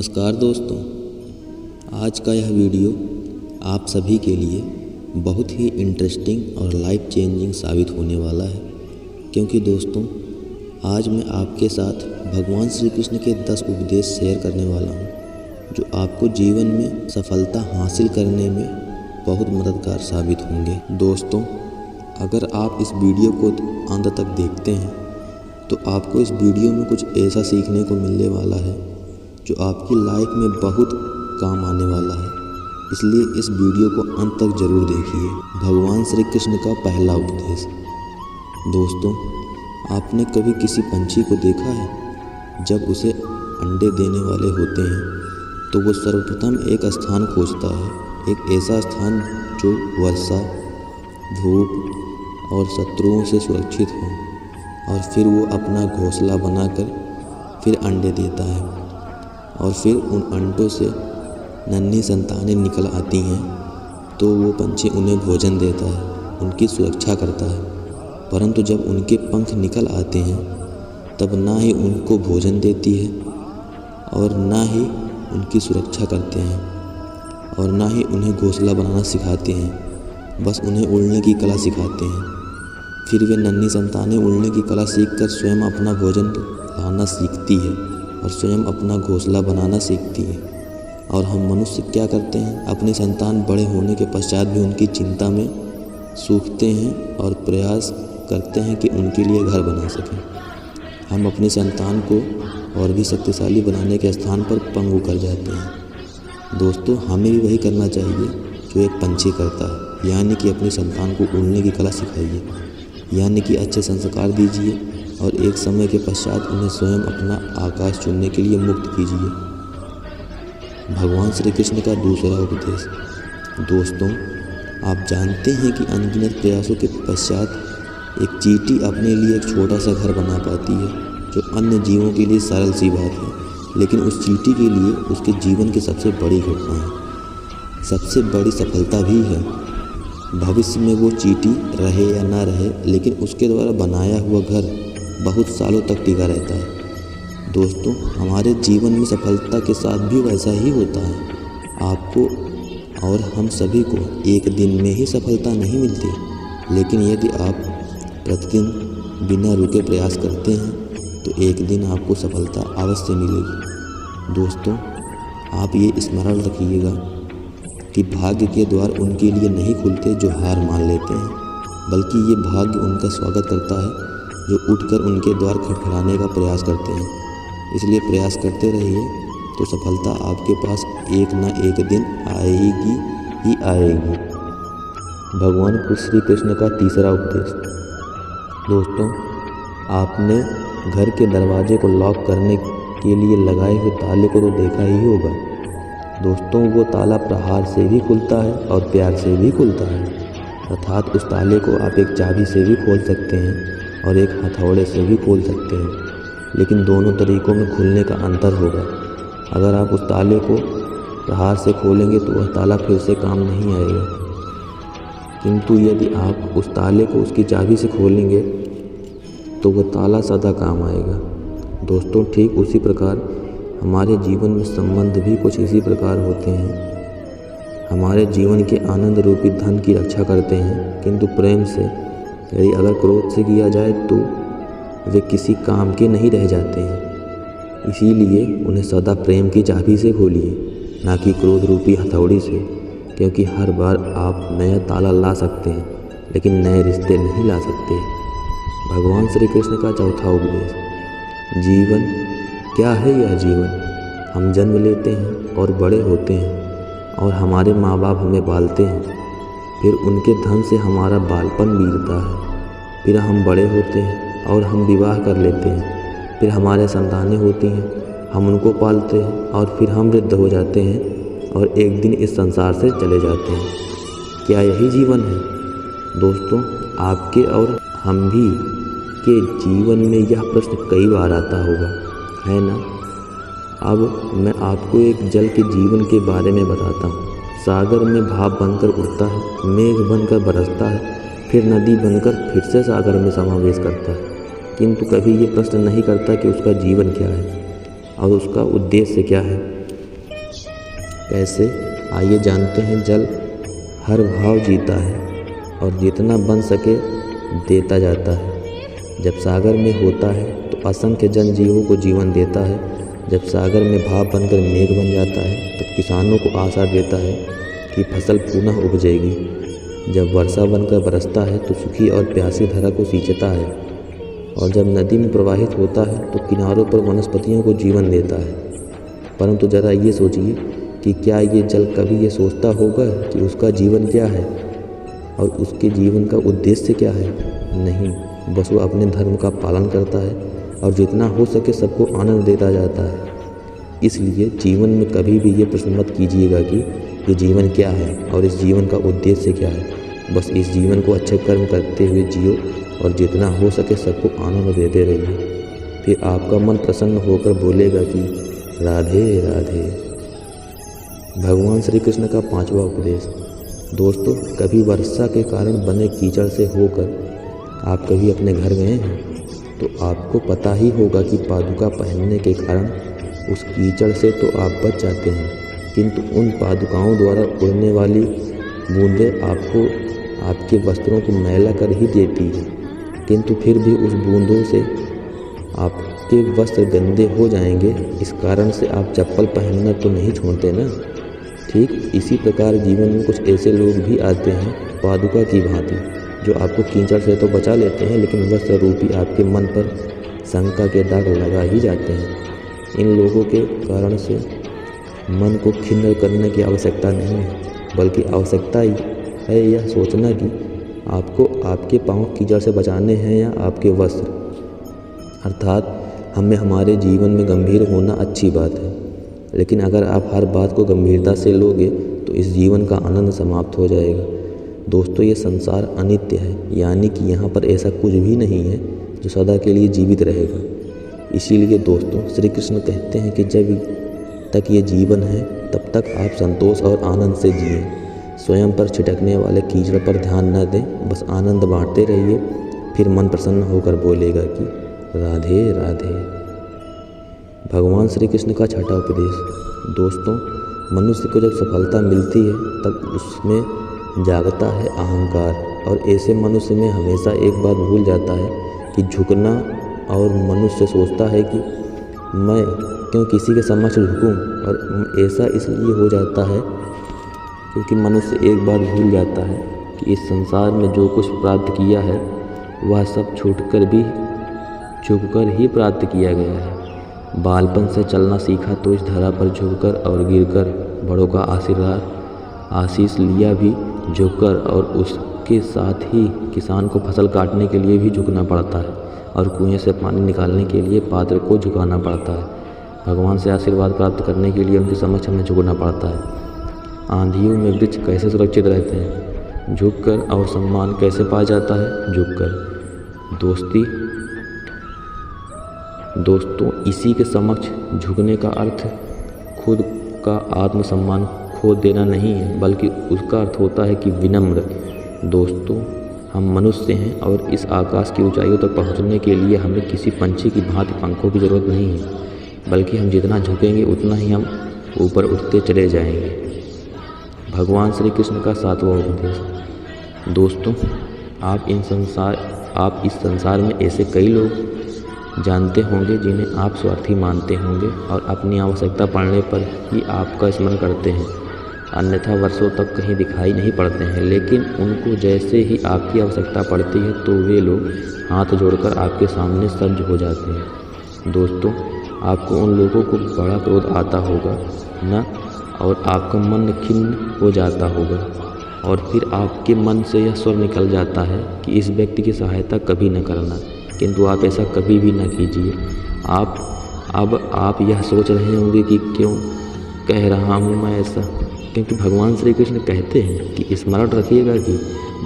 नमस्कार दोस्तों, आज का यह वीडियो आप सभी के लिए बहुत ही इंटरेस्टिंग और लाइफ चेंजिंग साबित होने वाला है, क्योंकि दोस्तों आज मैं आपके साथ भगवान श्री कृष्ण के 10 उपदेश शेयर करने वाला हूं, जो आपको जीवन में सफलता हासिल करने में बहुत मददगार साबित होंगे। दोस्तों, अगर आप इस वीडियो को अंत तक देखते हैं तो आपको इस वीडियो में कुछ ऐसा सीखने को मिलने वाला है जो आपकी लाइफ में बहुत काम आने वाला है। इसलिए इस वीडियो को अंत तक जरूर देखिए। भगवान श्री कृष्ण का पहला उपदेश। दोस्तों, आपने कभी किसी पंछी को देखा है? जब उसे अंडे देने वाले होते हैं तो वो सर्वप्रथम एक स्थान खोजता है, एक ऐसा स्थान जो वर्षा, धूप और शत्रुओं से सुरक्षित हो, और फिर वो अपना घोंसला बनाकर फिर अंडे देता है, और फिर उन अंडों से नन्ही संतानें निकल आती हैं तो वो पंछी उन्हें भोजन देता है, उनकी सुरक्षा करता है। परंतु जब उनके पंख निकल आते हैं तब ना ही उनको भोजन देती है और ना ही उनकी सुरक्षा करते हैं और ना ही उन्हें घोंसला बनाना सिखाते हैं, बस उन्हें उड़ने की कला सिखाते हैं। फिर वे नन्ही संतानें उड़ने की कला सीखकर स्वयं अपना भोजन लाना सीखती है और स्वयं अपना घोंसला बनाना सीखती है। और हम मनुष्य क्या करते हैं? अपनी संतान बड़े होने के पश्चात भी उनकी चिंता में सूखते हैं और प्रयास करते हैं कि उनके लिए घर बना सकें। हम अपनी संतान को और भी शक्तिशाली बनाने के स्थान पर पंगु कर जाते हैं। दोस्तों, हमें भी वही करना चाहिए जो एक पंछी करता है, यानी कि अपनी संतान को उड़ने की कला सिखाइए, यानी कि अच्छे संस्कार दीजिए और एक समय के पश्चात उन्हें स्वयं अपना आकाश चुनने के लिए मुक्त कीजिए। भगवान श्री कृष्ण का दूसरा उपदेश। दोस्तों, आप जानते हैं कि अनगिनत प्रयासों के पश्चात एक चींटी अपने लिए एक छोटा सा घर बना पाती है, जो अन्य जीवों के लिए सरल सी बात है, लेकिन उस चींटी के लिए उसके जीवन की सबसे बड़ी घटना है, सबसे बड़ी सफलता भी है। भविष्य में वो चींटी रहे या ना रहे, लेकिन उसके द्वारा बनाया हुआ घर बहुत सालों तक टिका रहता है। दोस्तों, हमारे जीवन में सफलता के साथ भी वैसा ही होता है। आपको और हम सभी को एक दिन में ही सफलता नहीं मिलती, लेकिन यदि आप प्रतिदिन बिना रुके प्रयास करते हैं तो एक दिन आपको सफलता अवश्य मिलेगी। दोस्तों, आप ये स्मरण रखिएगा कि भाग्य के द्वार उनके लिए नहीं खुलते जो हार मान लेते हैं, बल्कि ये भाग्य उनका स्वागत करता है जो उठकर उनके द्वार खटखटाने का प्रयास करते हैं। इसलिए प्रयास करते रहिए तो सफलता आपके पास एक न एक दिन आएगी ही आएगी। भगवान श्री कृष्ण का तीसरा उपदेश। दोस्तों, आपने घर के दरवाजे को लॉक करने के लिए लगाए हुए ताले को तो देखा ही होगा। दोस्तों, वो ताला प्रहार से भी खुलता है और प्यार से भी खुलता है, अर्थात उस ताले को आप एक चाबी से भी खोल सकते हैं और एक हथौड़े से भी खोल सकते हैं, लेकिन दोनों तरीकों में खुलने का अंतर होगा। अगर आप उस ताले को प्रहार से खोलेंगे तो वह ताला फिर से काम नहीं आएगा, किंतु यदि आप उस ताले को उसकी चाबी से खोलेंगे तो वह ताला सदा काम आएगा। दोस्तों, ठीक उसी प्रकार हमारे जीवन में संबंध भी कुछ इसी प्रकार होते हैं। हमारे जीवन के आनंद रूपी धन की रक्षा करते हैं, किंतु प्रेम से यदि अगर क्रोध से किया जाए तो वे किसी काम के नहीं रह जाते हैं। इसीलिए उन्हें सदा प्रेम की चाबी से खोलिए, ना कि क्रोध रूपी हथौड़ी से, क्योंकि हर बार आप नया ताला ला सकते हैं लेकिन नए रिश्ते नहीं ला सकते। भगवान श्री कृष्ण का चौथा उपदेश। जीवन क्या है? यह जीवन हम जन्म लेते हैं और बड़े होते हैं और हमारे माँ बाप हमें पालते हैं, फिर उनके धन से हमारा बालपन बीतता है, फिर हम बड़े होते हैं और हम विवाह कर लेते हैं, फिर हमारे संतानें होती हैं, हम उनको पालते हैं और फिर हम वृद्ध हो जाते हैं और एक दिन इस संसार से चले जाते हैं। क्या यही जीवन है? दोस्तों, आपके और हम भी के जीवन में यह प्रश्न कई बार आता होगा, है ना? अब मैं आपको एक जल के जीवन के बारे में बताता हूँ। सागर में भाप बनकर उठता है, मेघ बनकर बरसता है, फिर नदी बनकर फिर से सागर में समावेश करता है, किंतु कभी ये प्रश्न नहीं करता कि उसका जीवन क्या है और उसका उद्देश्य क्या है। कैसे, आइए जानते हैं। जल हर भाव जीता है और जितना बन सके देता जाता है। जब सागर में होता है तो असंख्य जनजीवों को जीवन देता है। जब सागर में भाप बनकर मेघ बन जाता है तो किसानों को आशा देता है कि फसल पुनः उपजेगी। जब वर्षा बनकर बरसता है तो सूखी और प्यासी धरा को सींचता है। और जब नदी में प्रवाहित होता है तो किनारों पर वनस्पतियों को जीवन देता है। परंतु ज़रा ये सोचिए कि क्या ये जल कभी ये सोचता होगा कि उसका जीवन क्या है और उसके जीवन का उद्देश्य क्या है? नहीं, बस वो अपने धर्म का पालन करता है और जितना हो सके सबको आनंद देता जाता है। इसलिए जीवन में कभी भी ये प्रश्न मत कीजिएगा कि ये जीवन क्या है और इस जीवन का उद्देश्य क्या है। बस इस जीवन को अच्छे कर्म करते हुए जियो और जितना हो सके सबको आनंद देते रहिए। फिर आपका मन प्रसन्न होकर बोलेगा कि राधे राधे। भगवान श्री कृष्ण का 5वां उपदेश। दोस्तों, कभी वर्षा के कारण बने कीचड़ से होकर आप कभी अपने घर गए हैं? तो आपको पता ही होगा कि पादुका पहनने के कारण उस कीचड़ से तो आप बच जाते हैं, किंतु उन पादुकाओं द्वारा उड़ने वाली बूंदें आपको आपके वस्त्रों को मैला कर ही देती है। किंतु फिर भी उस बूंदों से आपके वस्त्र गंदे हो जाएंगे। इस कारण से आप चप्पल पहनना तो नहीं छोड़ते ना। ठीक इसी प्रकार जीवन में कुछ ऐसे लोग भी आते हैं पादुका की भांति, जो आपको कीचड़ से तो बचा लेते हैं लेकिन वस्त्र रूपी आपके मन पर शंका के दाग लगा ही जाते हैं। इन लोगों के कारण से मन को खिन्न करने की आवश्यकता नहीं है, बल्कि आवश्यकता ही है यह सोचना कि आपको आपके पाँव कीचड़ से बचाने हैं या आपके वस्त्र। अर्थात हमें हमारे जीवन में गंभीर होना अच्छी बात है, लेकिन अगर आप हर बात को गंभीरता से लोगे तो इस जीवन का आनंद समाप्त हो जाएगा। दोस्तों, ये संसार अनित्य है, यानी कि यहाँ पर ऐसा कुछ भी नहीं है जो सदा के लिए जीवित रहेगा। इसीलिए दोस्तों, श्री कृष्ण कहते हैं कि जब तक ये जीवन है तब तक आप संतोष और आनंद से जिए। स्वयं पर छिटकने वाले कीचड़ पर ध्यान न दें, बस आनंद बांटते रहिए। फिर मन प्रसन्न होकर बोलेगा कि राधे राधे। भगवान श्री कृष्ण का 6वां उपदेश। दोस्तों, मनुष्य को जब सफलता मिलती है तब उसमें जागता है अहंकार, और ऐसे मनुष्य में हमेशा एक बात भूल जाता है कि झुकना, और मनुष्य सोचता है कि मैं क्यों किसी के समक्ष झुकूं। और ऐसा इसलिए हो जाता है क्योंकि मनुष्य एक बात भूल जाता है कि इस संसार में जो कुछ प्राप्त किया है वह सब झुककर ही प्राप्त किया गया है। बालपन से चलना सीखा तो इस धरा पर झुककर और गिरकर, बड़ों का आशीष लिया भी झुककर, और उसके साथ ही किसान को फसल काटने के लिए भी झुकना पड़ता है, और कुएं से पानी निकालने के लिए पात्र को झुकाना पड़ता है। भगवान से आशीर्वाद प्राप्त करने के लिए उनके समक्ष हमें झुकना पड़ता है। आंधियों में वृक्ष कैसे सुरक्षित रहते हैं? झुककर। और सम्मान कैसे पाया जाता है? झुककर। दोस्तों, इसी के समक्ष झुकने का अर्थ खुद का आत्मसम्मान खो देना नहीं है, बल्कि उसका अर्थ होता है कि विनम्र। दोस्तों, हम मनुष्य हैं और इस आकाश की ऊंचाइयों तक पहुंचने के लिए हमें किसी पंछी की भांति पंखों की ज़रूरत नहीं है, बल्कि हम जितना झुकेंगे उतना ही हम ऊपर उठते चले जाएंगे। भगवान श्री कृष्ण का 7वां उपदेश। दोस्तों, आप इस संसार में ऐसे कई लोग जानते होंगे जिन्हें आप स्वार्थी मानते होंगे और अपनी आवश्यकता पड़ने पर ही आपका स्मरण करते हैं, अन्यथा वर्षों तक कहीं दिखाई नहीं पड़ते हैं। लेकिन उनको जैसे ही आपकी आवश्यकता पड़ती है तो वे लोग हाथ जोड़कर आपके सामने सज्ज हो जाते हैं। दोस्तों, आपको उन लोगों को बड़ा क्रोध आता होगा न, और आपका मन खिन्न हो जाता होगा, और फिर आपके मन से यह स्वर निकल जाता है कि इस व्यक्ति की सहायता कभी न करना। किंतु आप ऐसा कभी भी न कीजिए। आप यह सोच रहे होंगे कि क्यों कह रहा हूँ मैं ऐसा, क्योंकि भगवान श्री कृष्ण कहते हैं कि स्मरण रखिएगा कि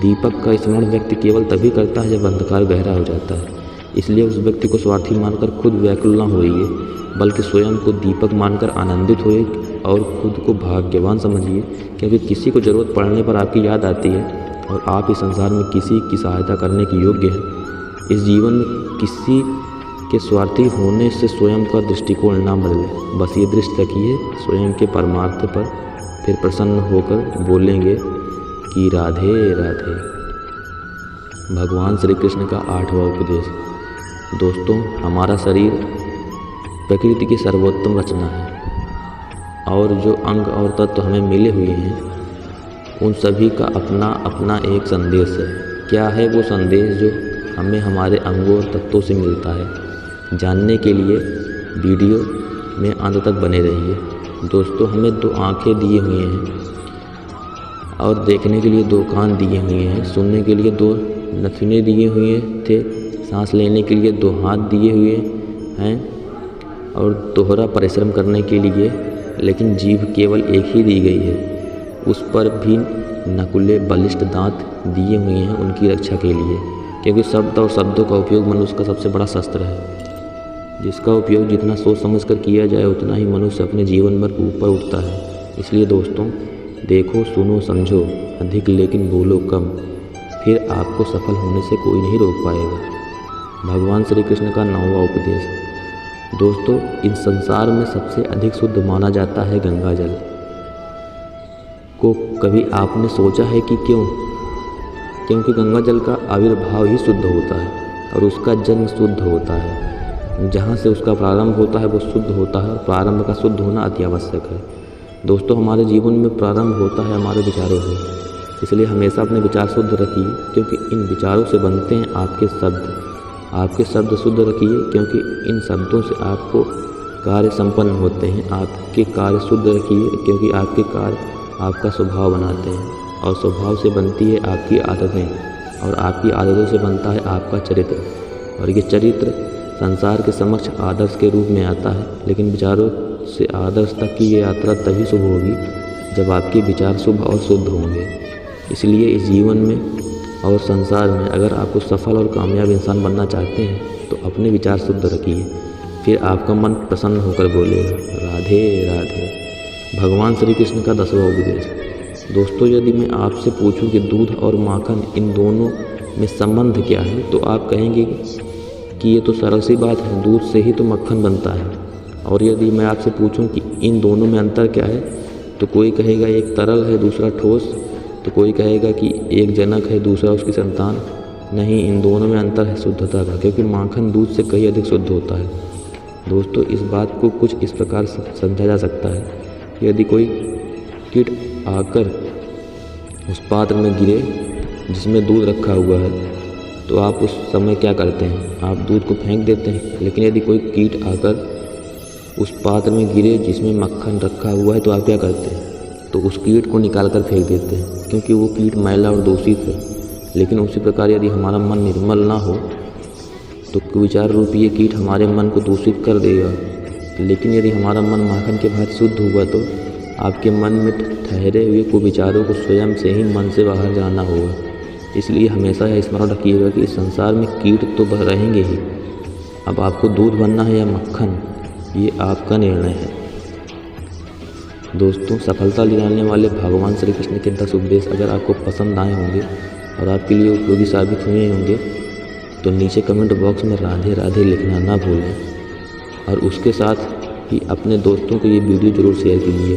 दीपक का स्मरण व्यक्ति केवल तभी करता है जब अंधकार गहरा हो जाता है। इसलिए उस व्यक्ति को स्वार्थी मानकर खुद व्याकुल न होइए, बल्कि स्वयं को दीपक मानकर आनंदित होइए और खुद को भाग्यवान समझिए, क्योंकि किसी को ज़रूरत पड़ने पर आपकी याद आती है और आप इस संसार में किसी की सहायता करने के योग्य हैं। इस जीवन में किसी कि स्वार्थी होने से स्वयं का दृष्टिकोण ना बदले। बस ये दृष्टि रखिए स्वयं के परमार्थ पर, फिर प्रसन्न होकर बोलेंगे कि राधे राधे। भगवान श्री कृष्ण का 8वां उपदेश। दोस्तों, हमारा शरीर प्रकृति की सर्वोत्तम रचना है और जो अंग और तत्व हमें मिले हुए हैं उन सभी का अपना अपना एक संदेश है। क्या है वो संदेश जो हमें हमारे अंगों और तत्वों से मिलता है? जानने के लिए वीडियो में अंत तक बने रहिए। दोस्तों, हमें 2 आँखें दिए हुए हैं और देखने के लिए 2 कान दिए हुए हैं, सुनने के लिए 2 नथुने दिए हुए थे, सांस लेने के लिए 2 हाथ दिए हुए हैं और दोहरा परिश्रम करने के लिए, लेकिन जीभ केवल एक ही दी गई है। उस पर भी नकुले बलिष्ठ दांत दिए हुए हैं उनकी रक्षा के लिए, क्योंकि शब्द और शब्दों का उपयोग मनुष्य का सबसे बड़ा शस्त्र है, जिसका उपयोग जितना सोच समझ कर किया जाए उतना ही मनुष्य अपने जीवन भर ऊपर उठता है। इसलिए दोस्तों, देखो, सुनो, समझो अधिक लेकिन बोलो कम, फिर आपको सफल होने से कोई नहीं रोक पाएगा। भगवान श्री कृष्ण का 9वां उपदेश। दोस्तों, इस संसार में सबसे अधिक शुद्ध माना जाता है गंगा जल को। कभी आपने सोचा है कि क्यों? क्योंकि गंगा जल का आविर्भाव ही शुद्ध होता है और उसका जन्म शुद्ध होता है। जहाँ से उसका प्रारंभ होता है वो शुद्ध होता है। प्रारंभ का शुद्ध होना अति आवश्यक है। दोस्तों, हमारे जीवन में प्रारंभ होता है हमारे विचारों से, इसलिए हमेशा अपने विचार शुद्ध रखिए, क्योंकि इन विचारों से बनते हैं आपके शब्द। आपके शब्द शुद्ध रखिए, क्योंकि इन शब्दों से आपको कार्य संपन्न होते हैं। आपके कार्य शुद्ध रखिए, क्योंकि आपके कार्य आपका स्वभाव बनाते हैं और स्वभाव से बनती है आपकी आदतें और आपकी आदतों से बनता है आपका चरित्र। और ये चरित्र संसार के समक्ष आदर्श के रूप में आता है, लेकिन विचारों से आदर्श तक की ये यात्रा तभी शुभ होगी जब आपके विचार शुभ और शुद्ध होंगे। इसलिए इस जीवन में और संसार में अगर आपको सफल और कामयाब इंसान बनना चाहते हैं तो अपने विचार शुद्ध रखिए, फिर आपका मन प्रसन्न होकर बोलेगा राधे राधे। भगवान श्री कृष्ण का 10वां उपदेश। दोस्तों, यदि मैं आपसे पूछूं कि दूध और माखन इन दोनों में संबंध क्या है तो आप कहेंगे कि ये तो सरल सी बात है, दूध से ही तो मक्खन बनता है। और यदि मैं आपसे पूछूं कि इन दोनों में अंतर क्या है तो कोई कहेगा एक तरल है दूसरा ठोस, तो कोई कहेगा कि एक जनक है दूसरा उसकी संतान। नहीं, इन दोनों में अंतर है शुद्धता का, क्योंकि माखन दूध से कहीं अधिक शुद्ध होता है। दोस्तों, इस बात को कुछ इस प्रकार समझा जा सकता है। यदि कोई कीट आकर उस पात्र में गिरे जिसमें दूध रखा हुआ है तो आप उस समय क्या करते हैं? आप दूध को फेंक देते हैं। लेकिन यदि कोई कीट आकर उस पात्र में गिरे जिसमें मक्खन रखा हुआ है तो आप क्या करते हैं? तो उस कीट को निकाल कर फेंक देते हैं, क्योंकि वो कीट मैला और दूषित है। लेकिन उसी प्रकार यदि हमारा मन निर्मल ना हो तो विचार रूपी ये कीट हमारे मन को दूषित कर देगा। लेकिन यदि हमारा मन माखन के भांति शुद्ध हुआ तो आपके मन में ठहरे हुए कुविचारों को स्वयं से ही मन से बाहर जाना होगा। इसलिए हमेशा यह स्मरण रखिएगा कि इस संसार में कीट तो रहेंगे ही। अब आपको दूध बनना है या मक्खन, ये आपका निर्णय है। दोस्तों, सफलता दिलाने वाले भगवान श्री कृष्ण के 10 उपदेश अगर आपको पसंद आए होंगे और आपके लिए उपयोगी साबित हुए होंगे तो नीचे कमेंट बॉक्स में राधे राधे लिखना ना भूलें और उसके साथ ही अपने दोस्तों को ये वीडियो ज़रूर शेयर कीजिए।